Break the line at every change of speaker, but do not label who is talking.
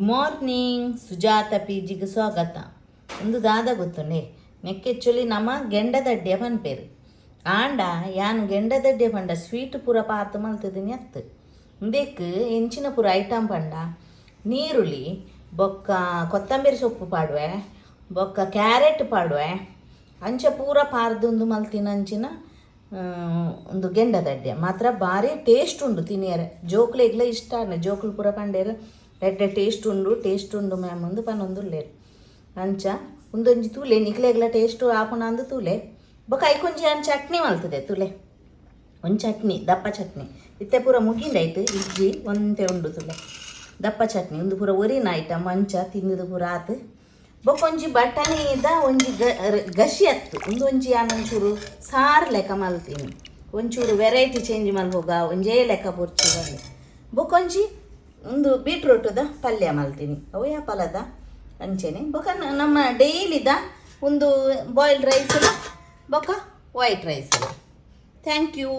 Morning Sujata ಪಿಜಿಗೆ ಸ್ವಾಗತ. ಒಂದು ದಾದ ಗೊತ್ತುಂಡೆ ನೆಕ್ಕೆಚ್ಚೊಲಿ ನಮ್ಮ ಗೆಂಡದಡ್ಡಿಯ ಪನ್ಪೇರು ಆಂಡ ಯಾನ್ ಗೆಂಡದಡ್ಡಿಯ ಪಂಡ ಸ್ವೀಟ್ ಪೂರ ಪಾತು ಮಲ್ತದಿನಿ ಅತ್ತು ಬೇಕ್ ಎಂಚಿನ ಪೂರ ಐಟಮ್ ಪಂಡ ನೀರುಳ್ಳಿ ಬೊಕ್ಕ ಕೊತ್ತಂಬರಿ ಸೊಪ್ಪು ಪಾಡುವೆ ಬೊಕ್ಕ ಕ್ಯಾರೆಟ್ ಪಾಡುವೆ ಅಂಚ ಪೂರ ಪಾರ್ದೊಂದು ಮಲ್ತಿನ ಅಂಚಿನ ಒಂದು ಗೆಂಡದಡ್ಡೆ ಮಾತ್ರ ಭಾರಿ ಟೇಸ್ಟ್ ಉಂಡು ತಿನಿಯರೆ ಜೋಕ್ಲೆಗ್ಲ ಇಷ್ಟ ಜೋಕ್ಲು ಪೂರ ಪಂಡೇರು ಎಡ್ಡೆ ಟೇಸ್ಟ್ ಉಂಡು ಮ್ಯಾಮ್ ಒಂದು ಪನ್ನೊಂದು ಉಳ್ಳೇರು ಅಂಚ ಒಂದೊಂಜಿ ತೂಲೆ ನಿಕ್ಲೆಗ್ಲ ಟೇಸ್ಟು ಆಪುನ ಅಂದು ತೂಲೆ ಬೊಕ ಐಕೊಂಜಿ ಅನ್ ಚಟ್ನಿ ಮಲ್ತದೆ ತುಲೆ ಒಂದು ಚಟ್ನಿ ದಪ್ಪ ಚಟ್ನಿ ಇತ್ತೆ ಪೂರ ಮುಗಿಂಡೈತು ಇಜ್ಜಿ ಒಂತೆ ಉಂಡು ತುಲೆ ದಪ್ಪ ಚಟ್ನಿ ಒಂದು ಪೂರ ಒರಿನ ಐಟಮ್ ಮಂಚ ತಿಂದಿದ್ದು ಪೂರ ಆತು ಬೊಕೊಂಜಿ ಬಟಾಣಿದ ಒಂಜಿ ಗಸಿ ಹತ್ತು ಒಂದೊಂಜಿ ಒಂಚೂರು ಸಾರು ಲೆಕ್ಕ ಮಲ್ತೀನಿ ಒಂಚೂರು ವೆರೈಟಿ ಚೇಂಜ್ ಮಲ್ಪೋಗ ಒಂಜೇ ಲೆಕ್ಕ ಪೊರ್ಚು ಬಂದು ಬೊಕೊಂಜಿ ಒಂದು ಬೀಟ್ರೂಟದ ಪಲ್ಯ ಮಲ್ತೀನಿ ಅವು ಯಾ ಫಲದ ಅಂಚೆನೆ ಬೊಕ ನಮ್ಮ ಡೈಲಿದ ಒಂದು ಬಾಯ್ಲ್ಡ್ ರೈಸ್ ಬೊಕ ವೈಟ್ ರೈಸ್. Thank you.